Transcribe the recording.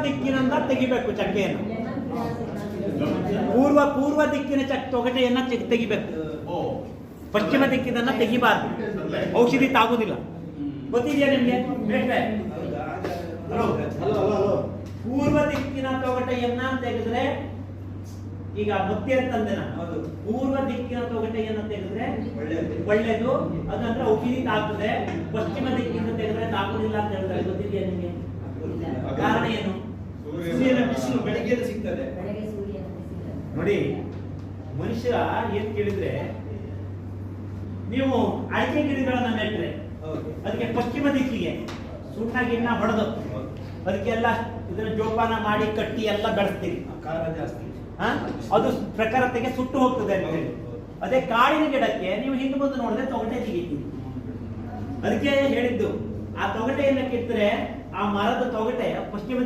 ದಿಕ್ಕಿನಿಂದ ತೆಗಿಬೇಕು ಚಕ್ಕೆಯನ್ನು. ಪೂರ್ವ ದಿಕ್ಕಿನ ತೊಗಟೆಯನ್ನ ತೆಗಿಬೇಕು. ಪಶ್ಚಿಮ ದಿಕ್ಕಿನನ್ನ ತೆಗಿಬಾರ್ದು, ಔಷಧಿ ತಾಗುದಿಲ್ಲ. ಗೊತ್ತಿದೆಯಾ ನಿಮ್ಗೆ? ಪೂರ್ವ ದಿಕ್ಕಿನ ತೊಗಟೆಯನ್ನ ತೆಗೆದ್ರೆ, ಈಗ ಮಧ್ಯ ತಂದೆ ಪೂರ್ವ ದಿಕ್ಕಿನ ತೊಗಟೆಯನ್ನ ತೆಗೆದ್ರೆ ಒಳ್ಳೇದು, ಅದಂದ್ರೆ ಔಷಧಿ ತಾಗ್ತದೆ. ಪಶ್ಚಿಮ ದಿಕ್ಕಿಂದ ತೆಗೆದ್ರೆ ತಾಗುದಿಲ್ಲ ಅಂತ ಹೇಳ್ತಾರೆ. ಗೊತ್ತಿದೆಯಾ ನಿಮ್ಗೆ? ಕಾರಣ ಏನು? ಬಿಸಿಲು ಬೆಳಗ್ಗೆ ಸಿಗ್ತದೆ ನೋಡಿ. ಮನುಷ್ಯ ಏನ್ ಕೇಳಿದ್ರೆ, ನೀವು ಅಡಿಕೆ ಗಿಡಗಳನ್ನ ನೆಟ್ರೆ ಅದಕ್ಕೆ ಪಶ್ಚಿಮ ದಿಕ್ಕಿಗೆ ಸುಣ್ಣ ಗಿಣ್ಣ ಹೊಡೆದು ಅದಕ್ಕೆಲ್ಲ ಇದನ್ನ ಜೋಪಾನ ಮಾಡಿ ಕಟ್ಟಿ ಎಲ್ಲ ಬೆಳೆಸ್ತೀರಿ. ಅದು ಪ್ರಖರತೆಗೆ ಸುಟ್ಟು ಹೋಗ್ತದೆ ಅಂತ ಹೇಳಿ. ಅದೇ ಕಾಡಿನ ಗಿಡಕ್ಕೆ ನೀವು ಹಿಂದೆ ಮುಂದೆ ನೋಡಿದ್ರೆ ತೊಗಟೆ ಸಿಗಿತೀರಿ. ಅದಕ್ಕೆ ಹೇಳಿದ್ದು, ಆ ತೊಗಟೆಯನ್ನ ಕಿತ್ತರೆ ಆ ಮರದ ತೊಗಟೆ ಪಶ್ಚಿಮ